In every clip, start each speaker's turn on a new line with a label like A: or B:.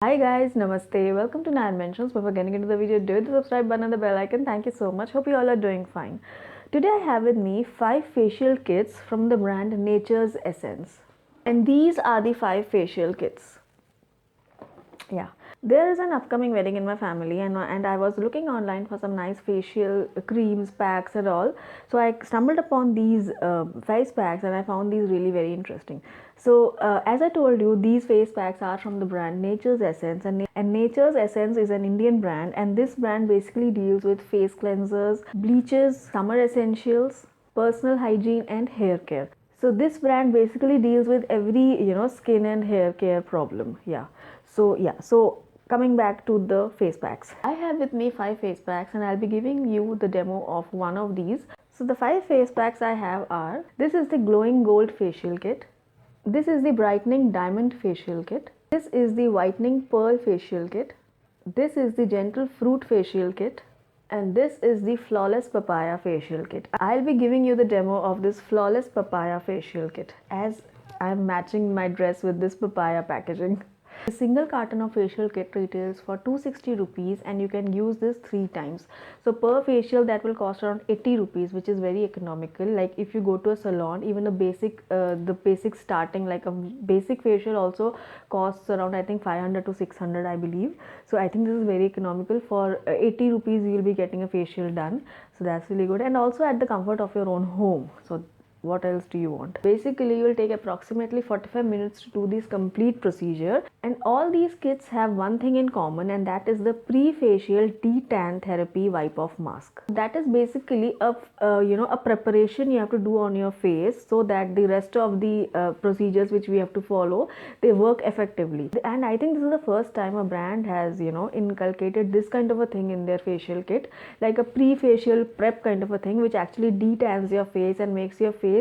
A: Hi guys, namaste. Welcome to Nine Mentions. Before getting into the video, do hit the subscribe button and the bell icon. Thank you so much. Hope you all are doing fine. Today I have with me 5 facial kits from the brand Nature's Essence. And these are the 5 facial kits. Yeah, there is an upcoming wedding in my family, and I was looking online for some nice facial creams, packs, and all. So I stumbled upon these face packs, and I found these really very interesting. So as I told you, these face packs are from the brand Nature's Essence, and Nature's Essence is an Indian brand, and this brand basically deals with face cleansers, bleaches, summer essentials, personal hygiene, and hair care. So this brand basically deals with every skin and hair care problem. So coming back to the face packs, I have with me 5 face packs and I'll be giving you the demo of one of these. So the 5 face packs I have are: this is the glowing gold facial kit, this is the brightening diamond facial kit, this is the whitening pearl facial kit, this is the gentle fruit facial kit, and this is the flawless papaya facial kit. I'll be giving you the demo of this flawless papaya facial kit as I'm matching my dress with this papaya packaging. A single carton of facial kit retails for 260 rupees and you can use this 3 times. So per facial that will cost around 80 rupees, which is very economical. Like if you go to a salon, even a basic starting, like a basic facial also costs around, I think, 500 to 600, I believe. So I think this is very economical. For 80 rupees you will be getting a facial done. So that's really good, and also at the comfort of your own home. So what else do you want? Basically, you will take approximately 45 minutes to do this complete procedure, and all these kits have one thing in common, and that is the pre-facial D10 therapy wipe off mask. That is basically a preparation you have to do on your face so that the rest of the procedures which we have to follow, they work effectively. And I think this is the first time a brand has inculcated this kind of a thing in their facial kit, like a pre-facial prep kind of a thing, which actually detans your face and makes your face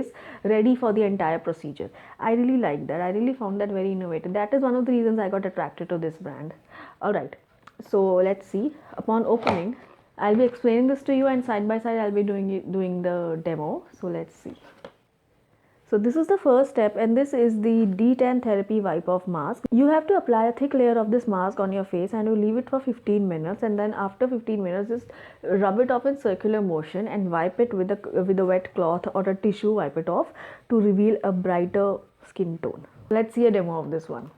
A: ready for the entire procedure. I really like that. I really found that very innovative. That is one of the reasons I got attracted to this brand. Alright, so let's see. Upon opening, I'll be explaining this to you, and side by side I'll be doing the demo. So let's see. So this is the first step, and this is the D10 Therapy Wipe Off Mask. You have to apply a thick layer of this mask on your face and you leave it for 15 minutes, and then after 15 minutes just rub it off in circular motion and wipe it with a wet cloth or a tissue. Wipe it off to reveal a brighter skin tone. Let's see a demo of this one.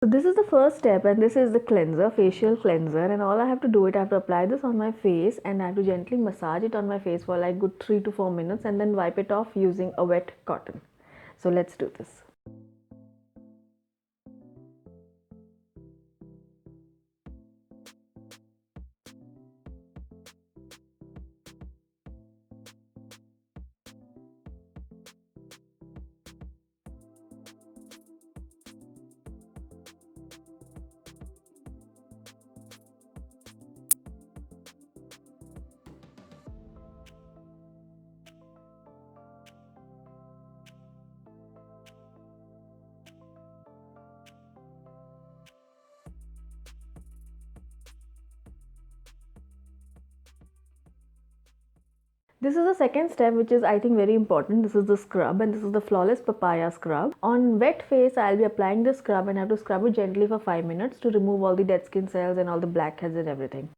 A: So this is the first step, and this is the cleanser, facial cleanser, and all I have to do it, I have to apply this on my face and I have to gently massage it on my face for like good 3 to 4 minutes and then wipe it off using a wet cotton. So let's do this. This is the second step, which is, I think, very important. This is the scrub, and this is the flawless papaya scrub. On wet face, I'll be applying the scrub and have to scrub it gently for 5 minutes to remove all the dead skin cells and all the blackheads and everything.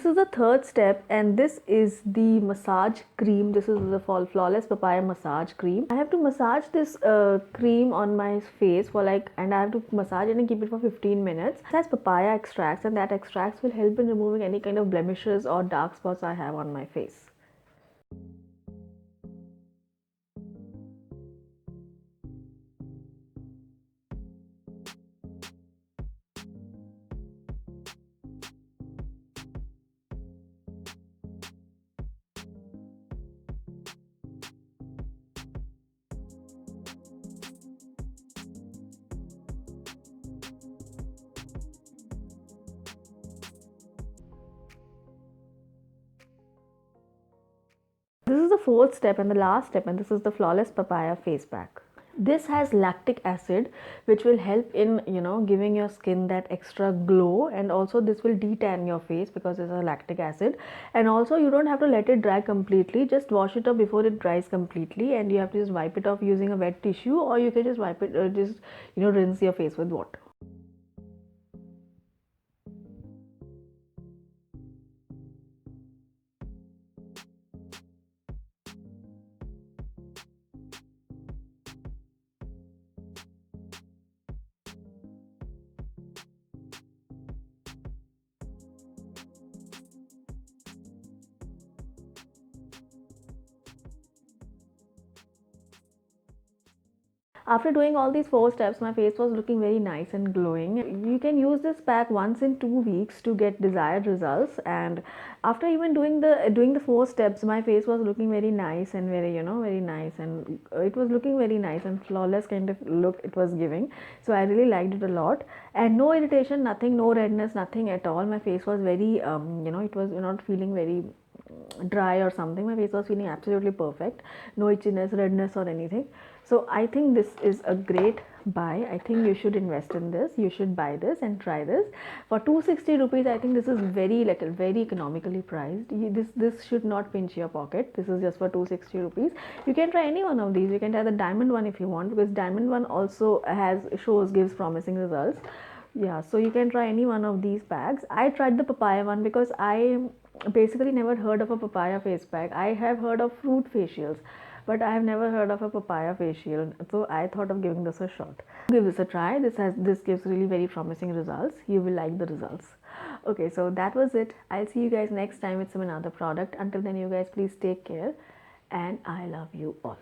A: is the third step, and this is the massage cream. This is the flawless papaya massage cream. I have to massage this cream on my face for like, and I have to massage it and keep it for 15 minutes. It has papaya extracts, and that extracts will help in removing any kind of blemishes or dark spots I have on my face. This is the fourth step and the last step, and this is the flawless papaya face pack. This has lactic acid, which will help in giving your skin that extra glow, and also this will detan your face because it's a lactic acid. And also you don't have to let it dry completely, just wash it up before it dries completely, and you have to just wipe it off using a wet tissue, or you can just wipe it just rinse your face with water. After doing all these 4 steps, my face was looking very nice and glowing. You can use this pack once in 2 weeks to get desired results. And after even doing the 4 steps, my face was looking very nice and very nice, and it was looking very nice and flawless kind of look it was giving. So I really liked it a lot, and no irritation, nothing, no redness, nothing at all. My face was very it was not feeling very dry or something. My face was feeling absolutely perfect, no itchiness, redness or anything. So I think this is a great buy. I think you should invest in this. You should buy this and try this for 260 rupees. I think this is very economically priced. This should not pinch your pocket. This is just for 260 rupees. You can try any one of these. You can try the diamond one if you want, because diamond one also gives promising results. Yeah, so you can try any one of these packs. I tried the papaya one because I basically never heard of a papaya face pack. I have heard of fruit facials, but I have never heard of a papaya facial. So I thought of giving this a shot. Give this a try. This gives really very promising results. You will like the results. Okay, so that was it. I'll see you guys next time with some another product. Until then, you guys please take care, and I love you all.